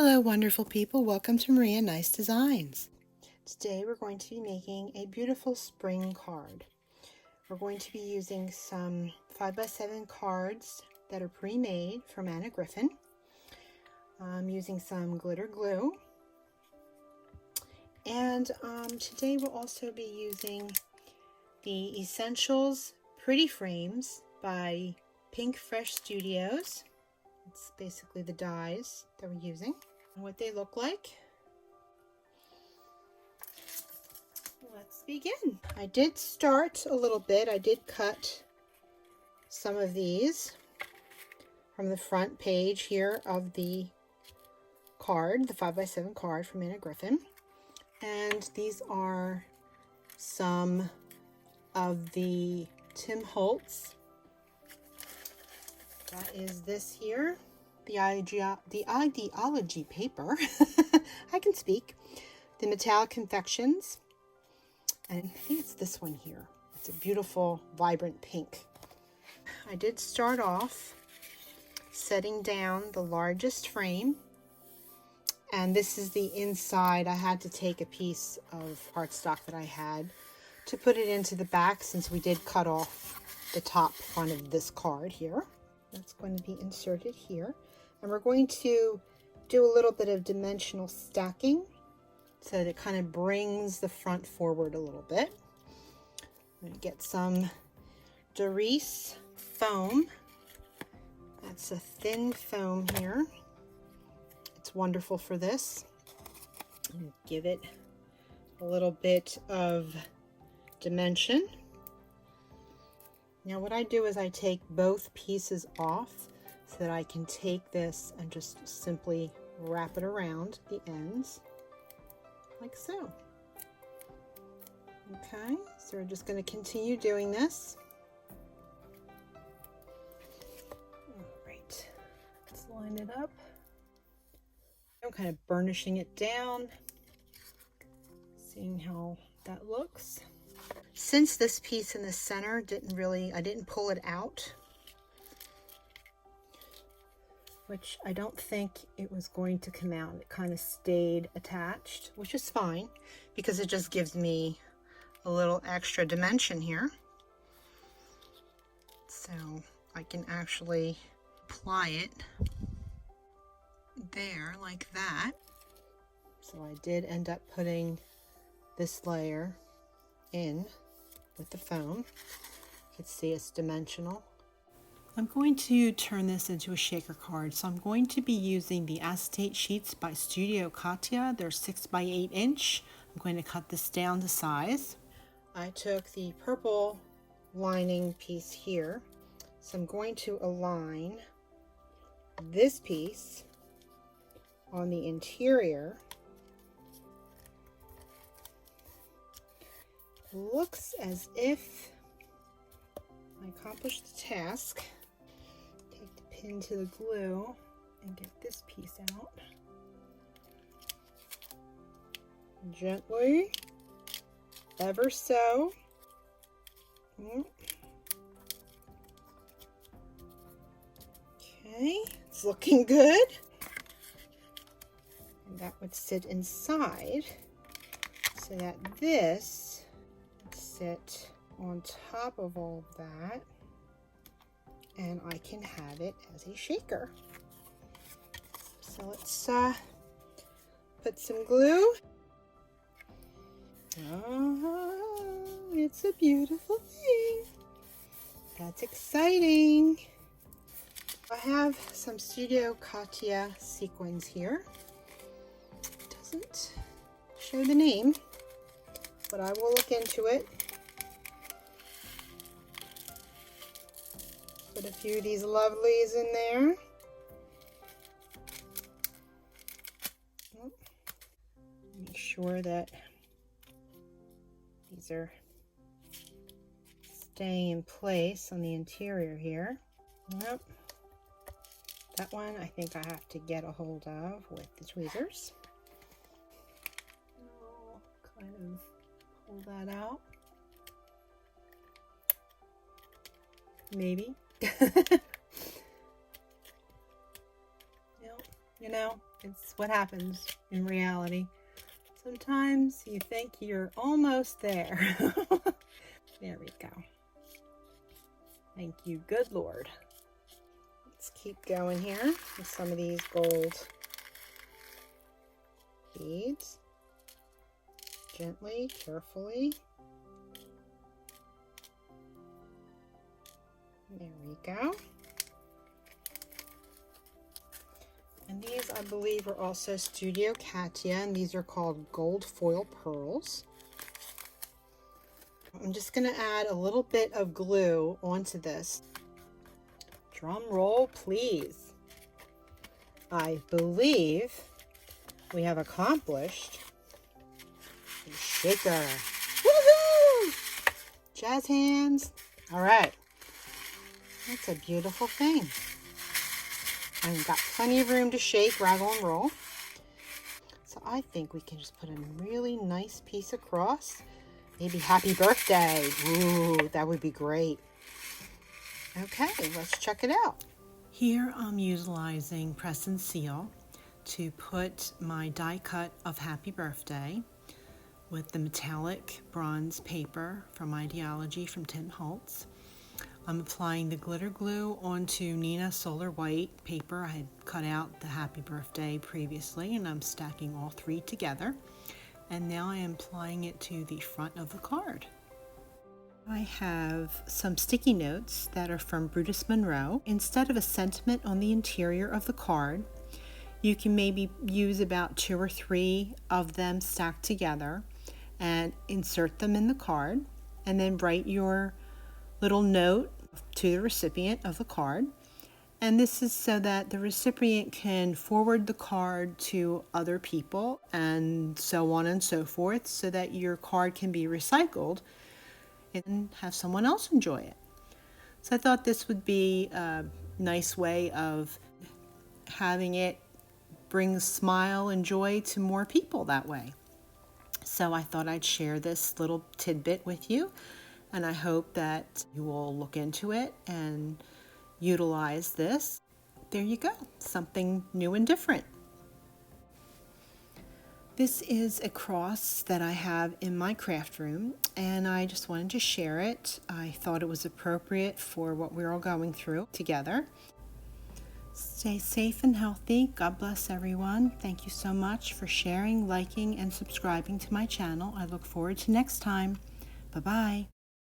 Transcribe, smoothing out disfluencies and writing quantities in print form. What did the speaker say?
Hello, wonderful people. Welcome to Maria Nice Designs. Today we're going to be making a beautiful spring card. We're going to be using some 5x7 cards that are pre-made from Anna Griffin. I'm using some glitter glue. And today we'll also be using the Essentials Pretty Frames by PinkFresh Studios. It's basically the dies that we're using and what they look like. Let's begin. I did start a little bit. I did cut some of these from the front page here of the card, the 5x7 card from Anna Griffin. And these are some of the Holtz. That is this here, the Ideology paper. I can speak. The metallic Confections. And I think it's this one here. It's a beautiful, vibrant pink. I did start off setting down the largest frame. And this is the inside. I had to take a piece of cardstock that I had to put it into the back since we did cut off the top front of this card here. That's going to be inserted here. And we're going to do a little bit of dimensional stacking so that it kind of brings the front forward a little bit. I'm going to get some Doris foam. That's a thin foam here. It's wonderful for this. And give it a little bit of dimension. Now what I do is I take both pieces off so that I can take this and just simply wrap it around the ends like so. Okay, so we're just going to continue doing this. All right, let's line it up. I'm kind of burnishing it down, seeing how that looks. Since this piece in the center I didn't pull it out, which I don't think it was going to come out. It kind of stayed attached, which is fine because it just gives me a little extra dimension here. So I can actually apply it there like that. So I did end up putting this layer in with the foam. You can see it's dimensional. I'm going to turn this into a shaker card, so I'm going to be using the acetate sheets by Studio Katia. They're 6x8 inch. I'm going to cut this down to size. I took the purple lining piece here, so I'm going to align this piece on the interior. Looks as if I accomplished the task. Take the pin to the glue and get this piece out. Gently, ever so. Okay, it's looking good. And that would sit inside so that this sit on top of all of that, and I can have it as a shaker. So let's put some glue. Oh, it's a beautiful thing. That's exciting. I have some Studio Katia sequins here. It doesn't show the name, but I will look into it. Put a few of these lovelies in there. Make sure that these are staying in place on the interior here. Yep. That one I think I have to get a hold of with the tweezers. I'll kind of pull that out. Maybe. You know, It's what happens in reality. Sometimes you think you're almost there. There we go. Thank you, good Lord. Let's keep going here with some of these gold beads. Gently, carefully. There we go. And these, I believe, are also Studio Katia, and these are called gold foil pearls. I'm just going to add a little bit of glue onto this. Drum roll, please. I believe we have accomplished the shaker. Woohoo! Jazz hands. All right. That's a beautiful thing. And got plenty of room to shake, rattle, and roll. So I think we can just put a really nice piece across. Maybe happy birthday. Ooh, that would be great. Okay, let's check it out. Here I'm utilizing press and seal to put my die cut of happy birthday with the metallic bronze paper from Ideaology from Tim Holtz. I'm applying the glitter glue onto Nina Solar White paper. I had cut out the happy birthday previously, and I'm stacking all three together. And now I am applying it to the front of the card. I have some sticky notes that are from Brutus Monroe. Instead of a sentiment on the interior of the card, you can maybe use about 2 or 3 of them stacked together and insert them in the card, and then write your little note to the recipient of the card. And this is so that the recipient can forward the card to other people and so on and so forth, so that your card can be recycled and have someone else enjoy it. So I thought this would be a nice way of having it bring smile and joy to more people that way. So I thought I'd share this little tidbit with you, and I hope that you will look into it and utilize this. There you go, something new and different. This is a cross that I have in my craft room, and I just wanted to share it. I thought it was appropriate for what we're all going through together. Stay safe and healthy. God bless everyone. Thank you so much for sharing, liking, and subscribing to my channel. I look forward to next time. Bye-bye.